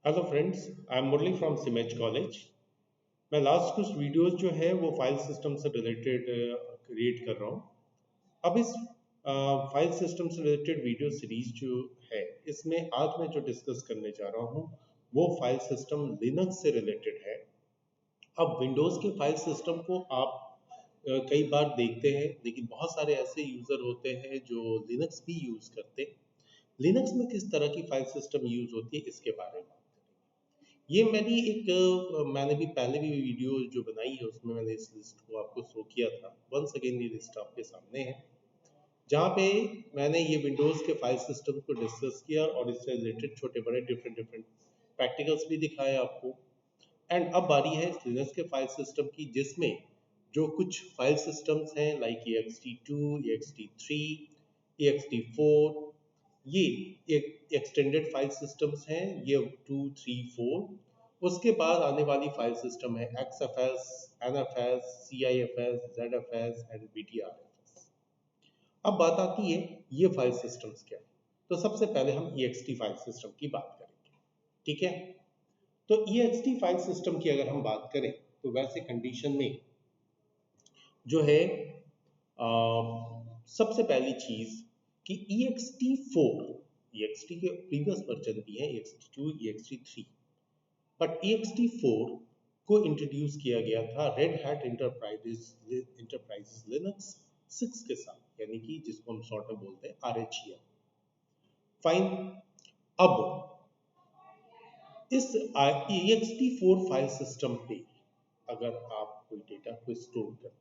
Hello friends, I am Murali from CIMAGE college. मैं last कुछ videos जो है वो फाइल सिस्टम से रिलेटेड क्रिएट कर रहा हूँ। अब इस फाइल सिस्टम से रिलेटेड वीडियो सीरीज जो है, इसमें आज मैं जो डिस्कस करने जा रहा हूँ वो फाइल सिस्टम लिनक्स से रिलेटेड है। अब विंडोज़ के फाइल सिस्टम को आप कई बार देखते हैं, लेकिन बहुत सारे ऐसे यूज़र होते हैं जो लिनक्स भी यूज़ करते हैं। लिनक्स में किस तरह की फाइल सिस्टम यूज़ होती है, इसके बारे में ये मैंने भी पहले भी वीडियो जो बनाई है उसमें मैंने इस लिस्ट को आपको शो किया था। वंस अगेन ये लिस्ट आपके सामने है, जहाँ पे मैंने ये विंडोज़ के फाइल सिस्टम को डिस्कस किया और इससे रिलेटेड छोटे बड़े डिफरेंट डिफरेंट प्रैक्टिकल्स भी दिखाए आपको। एंड अब बारी है लिनक्स के फाइल सिस्टम की, जिसमें जो कुछ फाइल सिस्टम्स हैं लाइक ext2, ext3, ext4, ये एक एक्सटेंडेड फाइल सिस्टम्स हैं, ये 2, 3, 4। उसके बाद आने वाली फाइल सिस्टम है XFS, NFS, CIFS, ZFS and BTRFS। अब बात आती है ये फाइल सिस्टम्स क्या है। तो सबसे पहले हम ext फाइल सिस्टम की बात करेंगे, ठीक है। तो ext फाइल सिस्टम की अगर हम बात करें तो वैसे कंडीशन में जो है सबसे पहली चीज कि ext4, ext के प्रीवियस वर्जन भी है ext2, ext3, बट ext4 को इंट्रोड्यूस किया गया था रेड हैट इंटरप्राइजेस लिनक्स 6 के साथ, यानी कि जिसको हम शॉर्ट में बोलते हैं RHEL। फाइन। अब इस ext4 फाइल सिस्टम पे अगर आप कोई डेटा को स्टोर करते हैं,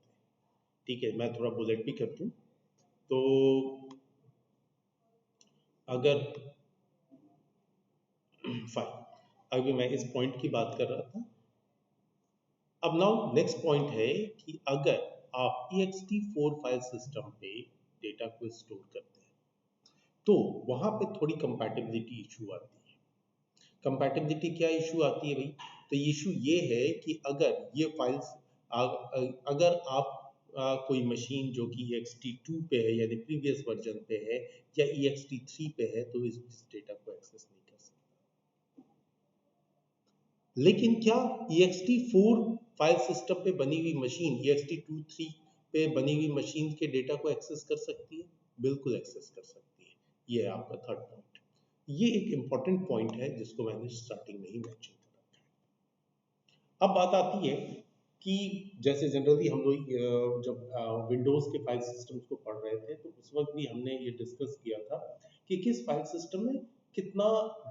ठीक है, मैं थोड़ा बुलेट भी कर दूं। तो अगर फाइन, अभी मैं इस पॉइंट की बात कर रहा था। अब नाउ नेक्स्ट पॉइंट है कि अगर आप ext4 फाइल सिस्टम पे डेटा को स्टोर करते हैं तो वहां पे थोड़ी कंपैटिबिलिटी इशू आती है। कंपैटिबिलिटी क्या इशू आती है भाई? तो इशू ये है कि अगर ये फाइल्स अगर आप कोई मशीन जो कि ext2 पे है यानी प्रीवियस वर्जन पे है या ext3 पे है तो इस डेटा को एक्सेस नहीं कर सकते। लेकिन क्या ext4 फाइल सिस्टम पे बनी हुई मशीन ext2, 3 पे बनी हुई मशीन के डेटा को एक्सेस कर सकती है? बिल्कुल एक्सेस कर सकती है। ये है आपका थर्ड पॉइंट। ये एक इंपॉर्टेंट पॉइंट है जिसको मैंने स्टार्टिंग में ही मेंशन कर रखा है। अब बात आती है कि जैसे जनरली हम लोग जब विंडोज के फाइल सिस्टम्स को पढ़ रहे थे तो उस वक्त भी हमने ये डिस्कस किया था कि किस फाइल सिस्टम में कितना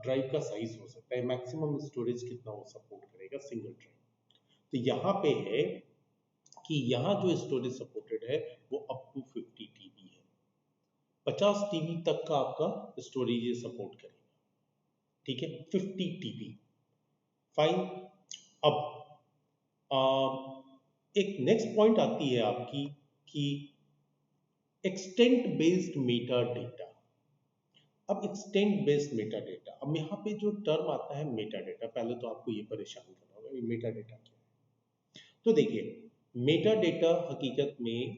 ड्राइव का साइज हो सकता है, मैक्सिमम स्टोरेज कितना वो सपोर्ट करेगा सिंगल ड्राइव। तो यहाँ पे है कि यहाँ जो स्टोरेज सपोर्टेड है वो अप टू 50 TB है। 50 TB तक का आपका स्टोरेज ये सपोर्ट करेगा, ठीक है, 50 TB। फाइन। अब आ, एक नेक्स्ट पॉइंट आती है आपकी कि एक्सटेंट बेस्ड मेटा डेटा। अब एक्सटेंट बेस्ड मेटा डेटा, अब यहाँ पे जो टर्म आता है मेटा डेटा, पहले तो आपको ये परेशान करना होगा ये मेटा डेटा क्या है। तो देखिए, मेटा डेटा हकीकत में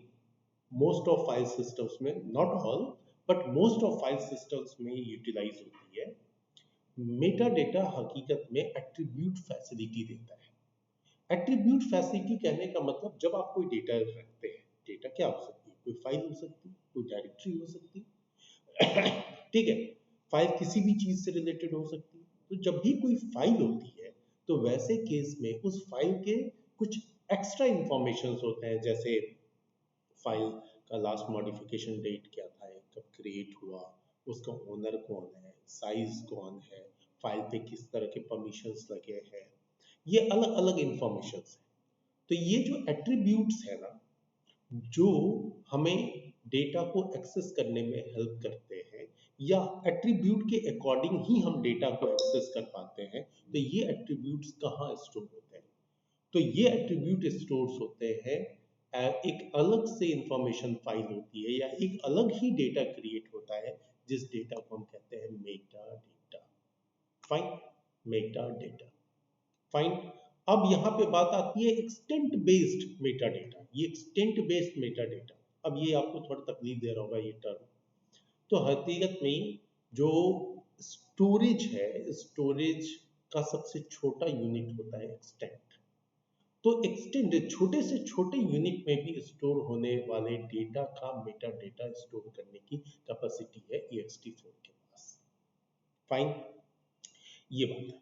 मोस्ट ऑफ फाइल सिस्टम्स में, not all but most of file systems में यूटिलाइज होती है। मेटा डेटा हकीकत में एट्रीब्यूट फैसिलिटी देता है। एट्रीब्यूट फैसिलिटी कहने का मतलब जब आप कोई डेटा रखते हैं, डेटा क्या हो सकती है, कोई फाइल हो सकती है, कोई डायरेक्टरी हो सकती है ठीक है, फाइल किसी भी चीज से रिलेटेड हो सकती है। तो जब भी कोई फाइल होती है तो वैसे केस में उस फाइल के कुछ एक्स्ट्रा इंफॉर्मेशन होते हैं, जैसे फाइल का लास्ट मॉडिफिकेशन डेट क्या था, कब क्रिएट हुआ, उसका ओनर कौन है, साइज कौन है, फाइल पे किस तरह के परमिशंस लगे हैं, ये अलग अलग इंफॉर्मेशन है। तो ये जो एट्रीब्यूट्स है ना, जो हमें डेटा को एक्सेस करने में हेल्प करते हैं या एट्रीब्यूट के अकॉर्डिंग ही हम डेटा को एक्सेस कर पाते हैं, तो ये एट्रीब्यूट्स कहाँ स्टोर होते हैं? तो ये एट्रीब्यूट स्टोर्स होते हैं एक अलग से इंफॉर्मेशन फाइल होती है या एक अलग ही डेटा क्रिएट होता है, जिस डेटा को हम कहते हैं Meta data. Fine, Meta data. Fine. अब यहाँ पे बात आती है एक्सटेंट बेस्ड मेटा डेटा। ये एक्सटेंट बेस्ड मेटा डेटा, अब ये आपको थोड़ा तकलीफ दे रहा होगा ये टर्म। तो हकीकत में जो स्टोरेज है, स्टोरेज का सबसे छोटा यूनिट होता है एक्सटेंट। तो एक्सटेंट छोटे से छोटे यूनिट में भी स्टोर होने वाले डेटा का मेटा डेटा स्टोर करने की कैपेसिटी है ext4 के पास। फाइन, ये बात है।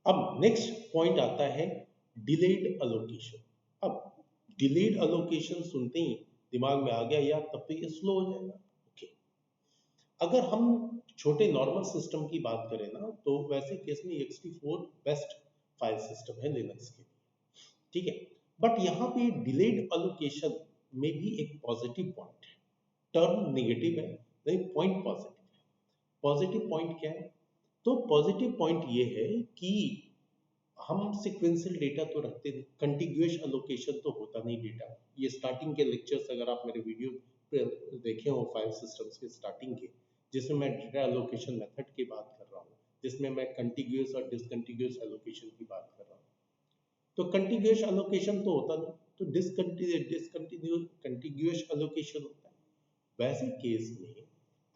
अब नेक्स्ट पॉइंट आता है डिलेड अलोकेशन। अब डिलेड अलोकेशन सुनते ही दिमाग में आ गया यार तब तो ये स्लो हो जाएगा। ओके, अगर हम छोटे नॉर्मल सिस्टम की बात करें ना तो वैसे केस में ext4 बेस्ट फाइल सिस्टम है लिनक्स के लिए, ठीक है। बट यहाँ पे डिलेड अलोकेशन में भी एक पॉजिटिव पॉइंट है। टर्म नेगेटिव है लेकिन पॉइंट पॉजिटिव है। पॉजिटिव पॉइंट क्या है? तो पॉजिटिव पॉइंट ये है कि हम सिक्वेंशियल डेटा तो रखते नहीं, कंटिग्यूअस अलोकेशन तो होता नहीं डेटा। ये स्टार्टिंग के लेक्चर्स अगर आप मेरे वीडियो देखे हो फाइल सिस्टम्स के स्टार्टिंग के, जिसमें मैं डेटा अलोकेशन मेथड की बात कर रहा हूँ, जिसमें मैं कंटिग्यूअस और डिसकंटिन्यूअस एलोकेशन की बात कर रहा हूँ। तो कंटिग्यूअस एलोकेशन तो होता नहीं, तो कंटिग्यूअस एलोकेशन होता है। वैसे केस में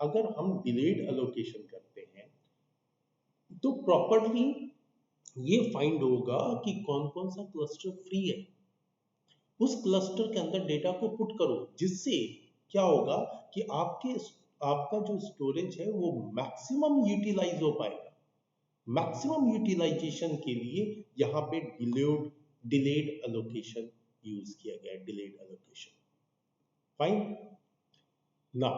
अगर हम डिलेड एलोकेशन करते हैं तो प्रॉपर्ली ये फाइंड होगा कि कौन कौन सा क्लस्टर फ्री है, उस क्लस्टर के अंदर डेटा को पुट करो, जिससे क्या होगा कि आपका जो स्टोरेज है वो मैक्सिमम यूटिलाइज हो पाएगा। मैक्सिमम यूटिलाइजेशन के लिए यहाँ पे डिलेड एलोकेशन यूज किया गया है, delayed allocation. Fine, now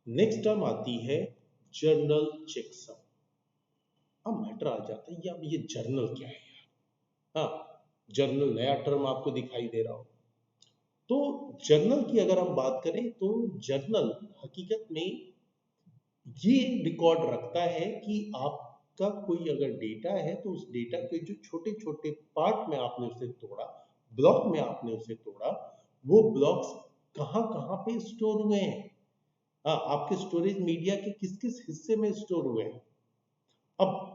next term आती है जर्नल चेकसम। अब मैटर आ जाता है यार ये जर्नल क्या है यार। हाँ, जर्नल नया टर्म आपको दिखाई दे रहा हो। तो जर्नल की अगर हम बात करें तो जर्नल हकीकत में ये रिकॉर्ड रखता है कि आपका कोई अगर डेटा है तो उस डेटा के जो छोटे छोटे पार्ट में आपने उसे तोड़ा, ब्लॉक में आपने उसे तोड़ा, वो ब्लॉक्स कहाँ कहाँ पे स्टोर हुए हैं। हाँ, आपके स्टोरेज मीडिया के किस किस हिस्से में स्टोर हुए हैं। अब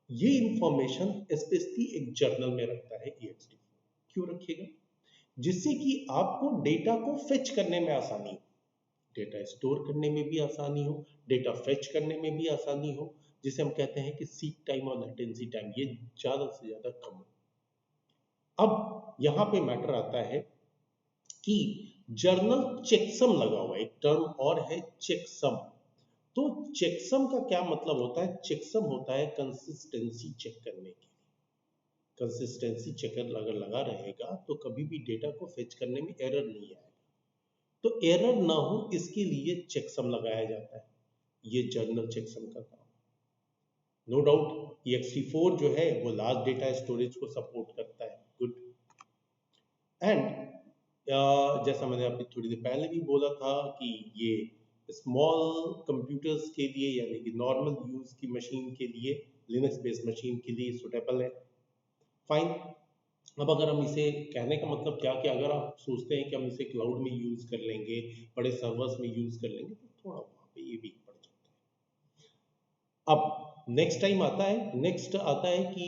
ये इंफॉर्मेशन स्पेशली एक जर्नल में रखता है ext। क्यों रखेगा? जिससे कि आपको डेटा को फेच करने में आसानी हो, डेटा स्टोर करने में भी आसानी हो, डेटा फेच करने में भी आसानी हो, जिसे हम कहते हैं कि सीक टाइम और लेटेंसी टाइम ये ज्यादा से ज्यादा कम हो। अब यहाँ पे मैटर आता है कि जर्नल चेकसम लगा हुआ है, एक टर्म और है चेकसम। तो चेकसम का क्या मतलब होता है? चेकसम होता है कंसिस्टेंसी चेक करने के लिए। कंसिस्टेंसी चेकर अगर लगा रहेगा तो कभी भी डेटा को फेच करने में एरर नहीं आएगा। तो एरर ना हो इसके लिए चेकसम लगाया जाता है। ये जर्नल चेकसम का काम है। नो डाउट ext4 जो है वो लार्ज डेटा स्टोरेज को सपोर्ट करता है। गुड। एंड जैसा मैंने अभी थोड़ी देर पहले भी बोला था कि ये स्मॉल कंप्यूटर्स के लिए यानी कि नॉर्मल यूज की मशीन के लिए, लिनक्स बेस्ड मशीन के लिए सुटेबल है। फाइन, अब अगर हम इसे कहने का मतलब क्या कि अगर आप सोचते हैं कि हम इसे क्लाउड में यूज कर लेंगे, बड़े सर्वर्स में यूज कर लेंगे, तो थोड़ा वहां पे ये वीक पड़ जाता है। अब नेक्स्ट आता है कि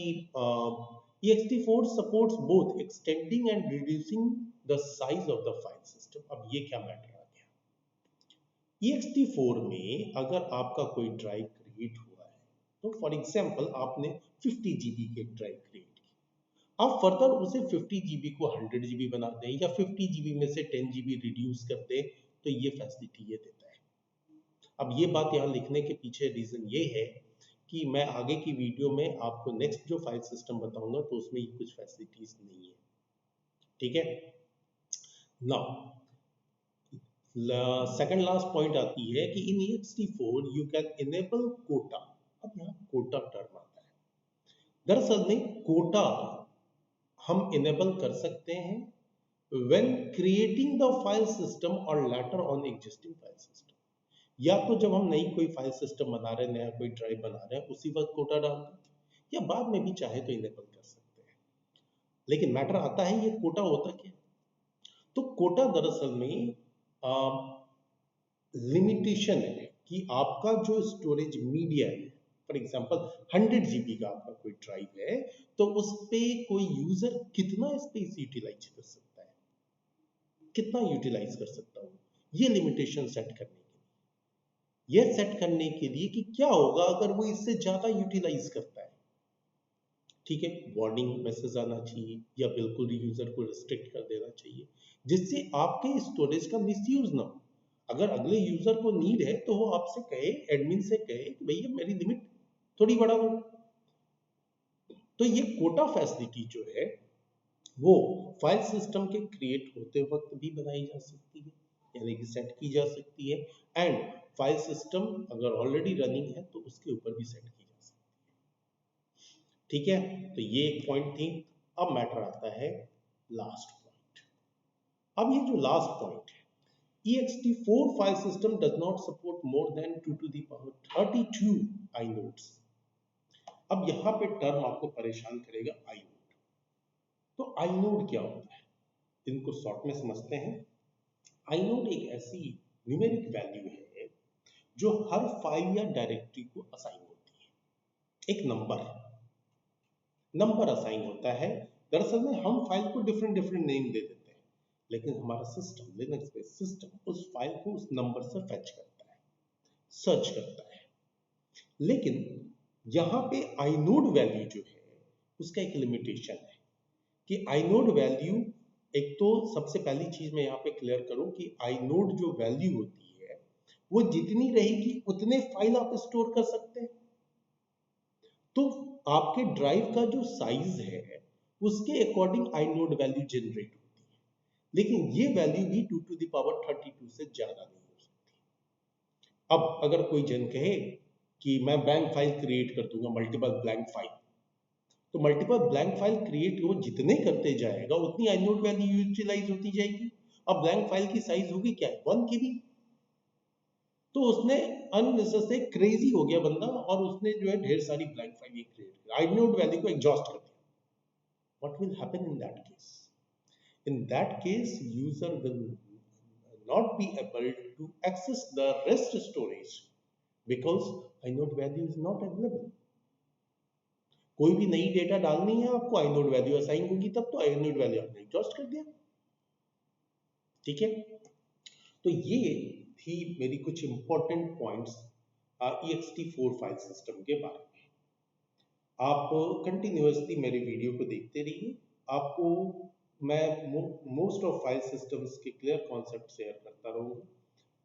ext4 supports both extending and reducing the size of the file system। अब ये क्या मैटर आ गया? ext4 में अगर आपका कोई ड्राइव क्रिएट हुआ है तो फॉर एग्जांपल आपने 50 GB की ड्राइव क्रिएट की, आप फर्दर उसे 50 GB को 100 GB बना दें या 50 GB में से 10 GB रिड्यूस कर दें, तो ये फैसिलिटी ये देता है। अब ये बात यहाँ लिखने के पीछे रीजन ये है कि मैं आगे की वीडियो में आपको नेक्स्ट जो फाइल सिस्टम बताऊंगा तो उसमें ये कुछ फैसिलिटीज नहीं है, ठीक है। नाउ सेकंड लास्ट पॉइंट आती है कि in ext4 you can enable quota. अब यहाँ कोटा टर्म आता है। दरअसल में कोटा हम इनेबल कर सकते हैं when creating the file system or later on existing file system। या तो जब हम नई कोई फाइल सिस्टम बना रहे हैं, नया कोई ड्राइव बना रहे हैं, उसी वक्त कोटा डाल दें, या बाद में भी चाहे तो इनेबल कर सकते हैं। लेकिन मैटर आता है ये कोटा होता क्या? तो कोटा दरअसल में लिमिटेशन है कि आपका जो स्टोरेज मीडिया है, फॉर एग्जांपल 100 GB का आपका कोई ड्राइव है, तो उस पे कोई यूजर कितना स्पेस यूटिलाइज कर सकता है, कितना यूटिलाइज कर सकता हूँ, ये लिमिटेशन सेट करने कि क्या होगा अगर वो इससे ज्यादा यूटिलाइज करता है। ठीक है, वार्निंग मैसेज आना चाहिए या बिल्कुल यूजर को रिस्ट्रिक्ट कर देना चाहिए, जिससे आपके स्टोरेज का मिसयूज ना हो। अगर अगले यूजर को नीड है तो वो आपसे कहे, एडमिन से कहे कि भैया मेरी लिमिट थोड़ी बढ़ा दो। तो ये कोटा फैसिलिटी जो है वो फाइल सिस्टम के क्रिएट होते वक्त भी बनाई जा सकती है, यानी कि सेट की जा सकती है। एंड फाइल सिस्टम अगर ऑलरेडी रनिंग है तो उसके ऊपर भी सेट की जा सकती है। ठीक है, तो ये एक पॉइंट थी। अब मैटर आता है लास्ट पॉइंट। अब ये जो लास्ट पॉइंट है, ext4 file system does not support more than 2 to the power 32 inodes। अब यहाँ पे टर्म आपको परेशान करेगा, inode। तो inode क्या होता है, इनको शॉर्ट में समझते हैं। inode एक ऐसी न्यूमेरिक वैल्यू है जो हर फाइल या डायरेक्टरी को असाइन होती है। एक नंबर असाइन होता है। दरअसल में हम फाइल को डिफरेंट डिफरेंट नेम दे देते हैं, लेकिन हमारा सिस्टम, लिनक्स बेस्ड सिस्टम, उस फाइल को उस नंबर से फेच करता है, सर्च करता है। लेकिन यहाँ पे आइनोड वैल्यू जो है उसका एक लिमिटेशन है कि आइनोड वैल्यू, एक तो सबसे पहली चीज मैं यहाँ पे क्लियर करूं कि आइनोड जो वैल्यू होती है वो जितनी रहेगी उतने फाइल आप स्टोर कर सकते हैं। तो आपके ड्राइव का जो साइज है उसके अकॉर्डिंग आइनोड वैल्यू जनरेट होती है, लेकिन ये वैल्यू भी 2 to the power 32 से ज्यादा नहीं हो सकती। अब अगर कोई जन कहे कि मैं ब्लैंक फाइल क्रिएट कर दूंगा, मल्टीपल ब्लैंक फाइल, तो मल्टीपल ब्लैंक फाइल क्रिएट वो जितने करते जाएगा उतनी आइनोड वैल्यू यूटिलाइज होती जाएगी। अब ब्लैंक फाइल की साइज होगी क्या, 1 KB। तो उसने अननेसेसरी क्रेजी हो गया बंदा और उसने जो है ढेर सारी ब्लैंक फाइल क्रिएट कर आइनोड वैल्यू को एग्जॉस्ट कर दिया। What will happen in that case? In that case, user will not be able to access the rest storage because inode value is not available। कोई भी नई data डालनी है आपको, inode value असाइन होगी तब, तो inode value आपने एग्जॉस्ट कर दिया। ठीक है, तो ये थी मेरी कुछ important points ext4 file system के बारे में। आप कंटिन्यूअसली मेरे वीडियो को देखते रहिए, आपको मैं मोस्ट ऑफ फाइल सिस्टम्स के क्लियर कॉन्सेप्ट शेयर करता रहूँगा।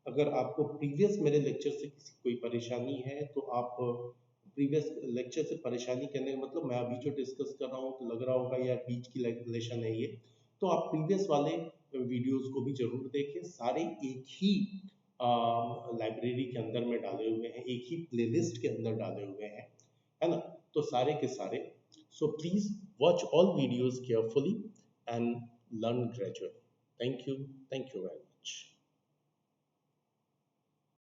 अगर आपको प्रीवियस मेरे लेक्चर से किसी कोई परेशानी है तो आप प्रीवियस लेक्चर से परेशानी करने का मतलब मैं अभी जो डिस्कस कर रहा हूँ तो लग रहा होगा यार बीच की लेशन है ये, तो आप प्रीवियस वाले वीडियोस को भी जरूर देखें। सारे एक ही लाइब्रेरी के अंदर में डाले हुए हैं, एक ही प्लेलिस्ट के अंदर डाले हुए हैं, है ना। तो सारे के सारे, so please watch all videos carefully and learn gradually। Thank you very much।